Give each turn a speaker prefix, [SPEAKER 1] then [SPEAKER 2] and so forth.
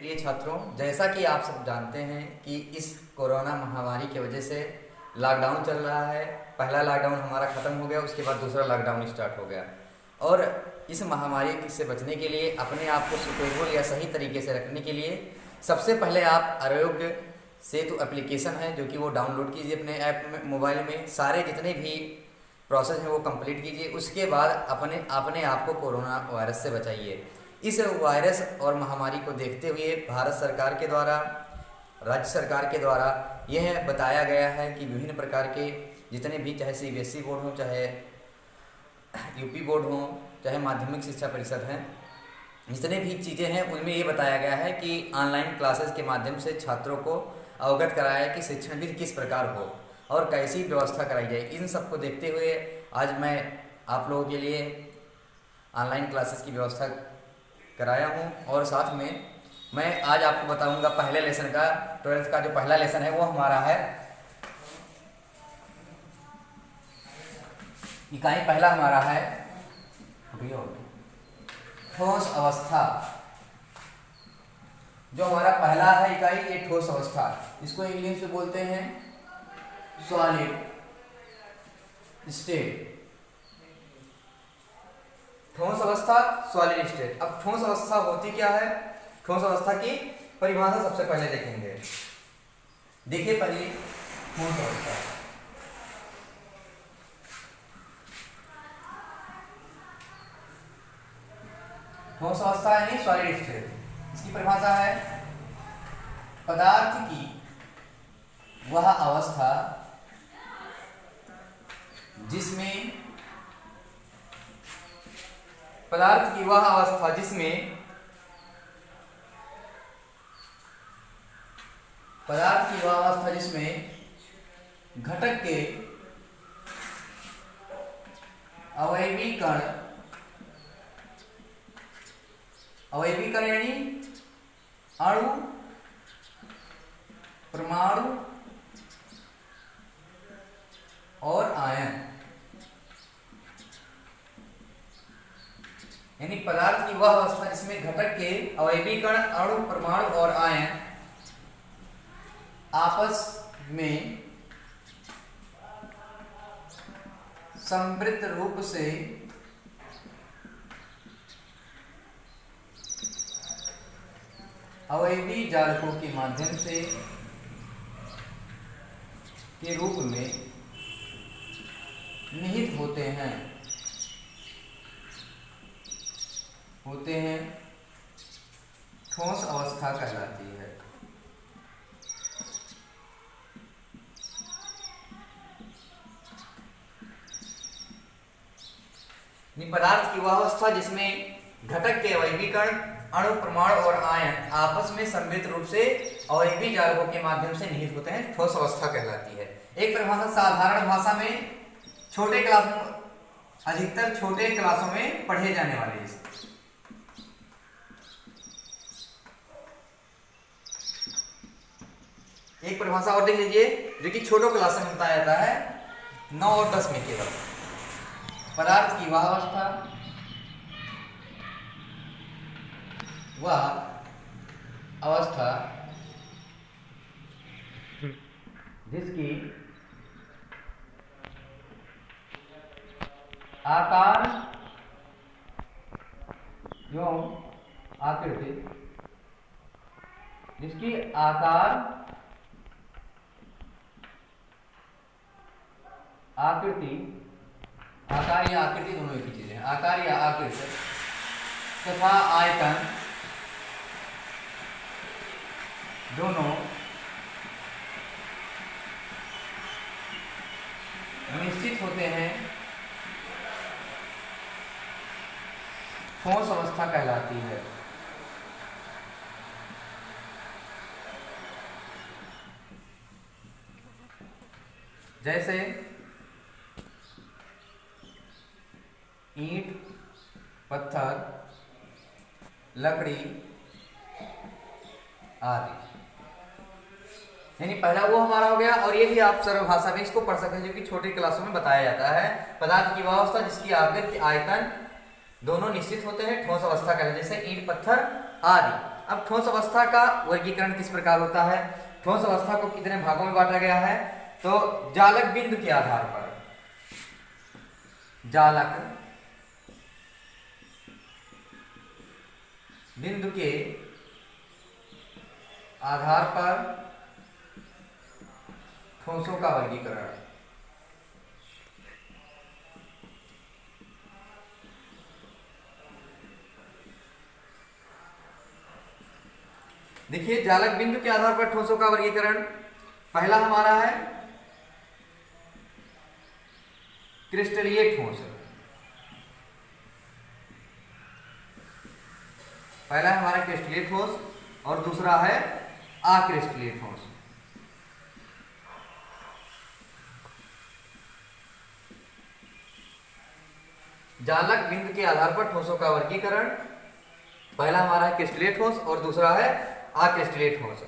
[SPEAKER 1] प्रिय छात्रों, जैसा कि आप सब जानते हैं कि इस कोरोना महामारी की वजह से लॉकडाउन चल रहा है। पहला लॉकडाउन हमारा ख़त्म हो गया, उसके बाद दूसरा लॉकडाउन स्टार्ट हो गया। और इस महामारी से बचने के लिए, अपने आप को सुटेबल या सही तरीके से रखने के लिए सबसे पहले आप आरोग्य सेतु एप्लीकेशन है जो कि वो डाउनलोड कीजिए अपने ऐप में, मोबाइल में। सारे जितने भी प्रोसेस हैं वो कंप्लीट कीजिए। उसके बाद अपने आप को कोरोना वायरस से बचाइए। इस वायरस और महामारी को देखते हुए भारत सरकार के द्वारा, राज्य सरकार के द्वारा यह बताया गया है कि विभिन्न प्रकार के जितने भी, चाहे सीबीएसई बोर्ड हो, चाहे यूपी बोर्ड हो, चाहे माध्यमिक शिक्षा परिषद हैं, जितने भी चीज़ें हैं उनमें ये बताया गया है कि ऑनलाइन क्लासेस के माध्यम से छात्रों को अवगत कराया कि शिक्षण भी किस प्रकार हो और कैसी व्यवस्था कराई जाए। इन सब को देखते हुए आज मैं आप लोगों के लिए ऑनलाइन क्लासेस की व्यवस्था कराया हूँ। और साथ में मैं आज आपको बताऊंगा पहले लेसन का, 12th का जो पहला लेसन है वो हमारा है, इकाई पहला हमारा है ठोस अवस्था। जो हमारा पहला है इकाई, ये ठोस अवस्था, इसको इंग्लिश में बोलते हैं सॉलिड स्टेट। ठोस अवस्था, सॉलिड स्टेट। अब ठोस अवस्था होती क्या है? ठोस अवस्था की परिभाषा सबसे पहले देखेंगे। देखिए पहले ठोस अवस्था। ठोस अवस्था यानी सॉलिड स्टेट, इसकी परिभाषा है पदार्थ की वह अवस्था जिसमें पदार्थ की वह अवस्था जिसमें घटक के अवयवी कण यानी अणु, परमाणु और आयन, यानी पदार्थ की वह अवस्था जिसमें घटक के अवयवी कण, अणु, परमाणु और आयन आपस में समृद्ध रूप से अवयवी जालकों के माध्यम से के रूप में निहित होते हैं ठोस अवस्था कहलाती है। पदार्थ की वह अवस्था जिसमें घटक के अवयवी कण, अणु, परमाणु और आयन आपस में समृद्ध रूप से अवयवी जालकों के माध्यम से निहित होते हैं, ठोस अवस्था कहलाती है। एक परिभाषा साधारण भाषा में अधिकतर छोटे क्लासों में पढ़े जाने वाले एक परिभाषा और देख लीजिए जो कि छोटो क्लास में बताया जाता है 9 और 10 में केवल। पदार्थ की वह अवस्था जिसकी आकार एवं आकृति, आकार या आकृति दोनों एक ही चीज है। आकार या आकृति तथा आयतन दोनों निश्चित होते हैं, ठोस अवस्था कहलाती है। जैसे ईंट, पत्थर, लकड़ी आदि। यानी पहला वो हमारा हो गया। और ये भी आप सरल भाषा में इसको पढ़ सकते हैं जो कि छोटी क्लासों में बताया जाता है। पदार्थ की वह अवस्था जिसकी आकृति, आयतन दोनों निश्चित होते हैं, ठोस अवस्था कहते हैं, जैसे ईंट, पत्थर आदि। अब ठोस अवस्था का वर्गीकरण किस प्रकार होता है? ठोस अवस्था को कितने भागों में बांटा गया है? तो जालक बिंदु के आधार पर, जालक बिंदु के आधार पर ठोसों का वर्गीकरण। देखिए, जालक बिंदु के आधार पर ठोसों का वर्गीकरण पहला हमारा है क्रिस्टलीय ठोस। पहला है हमारा क्रिस्टलीय ठोस और दूसरा है अक्रिस्टलीय ठोस। जालक बिंदु के आधार पर ठोसों का वर्गीकरण, पहला हमारा है क्रिस्टलीय ठोस और दूसरा है अक्रिस्टलीय ठोस।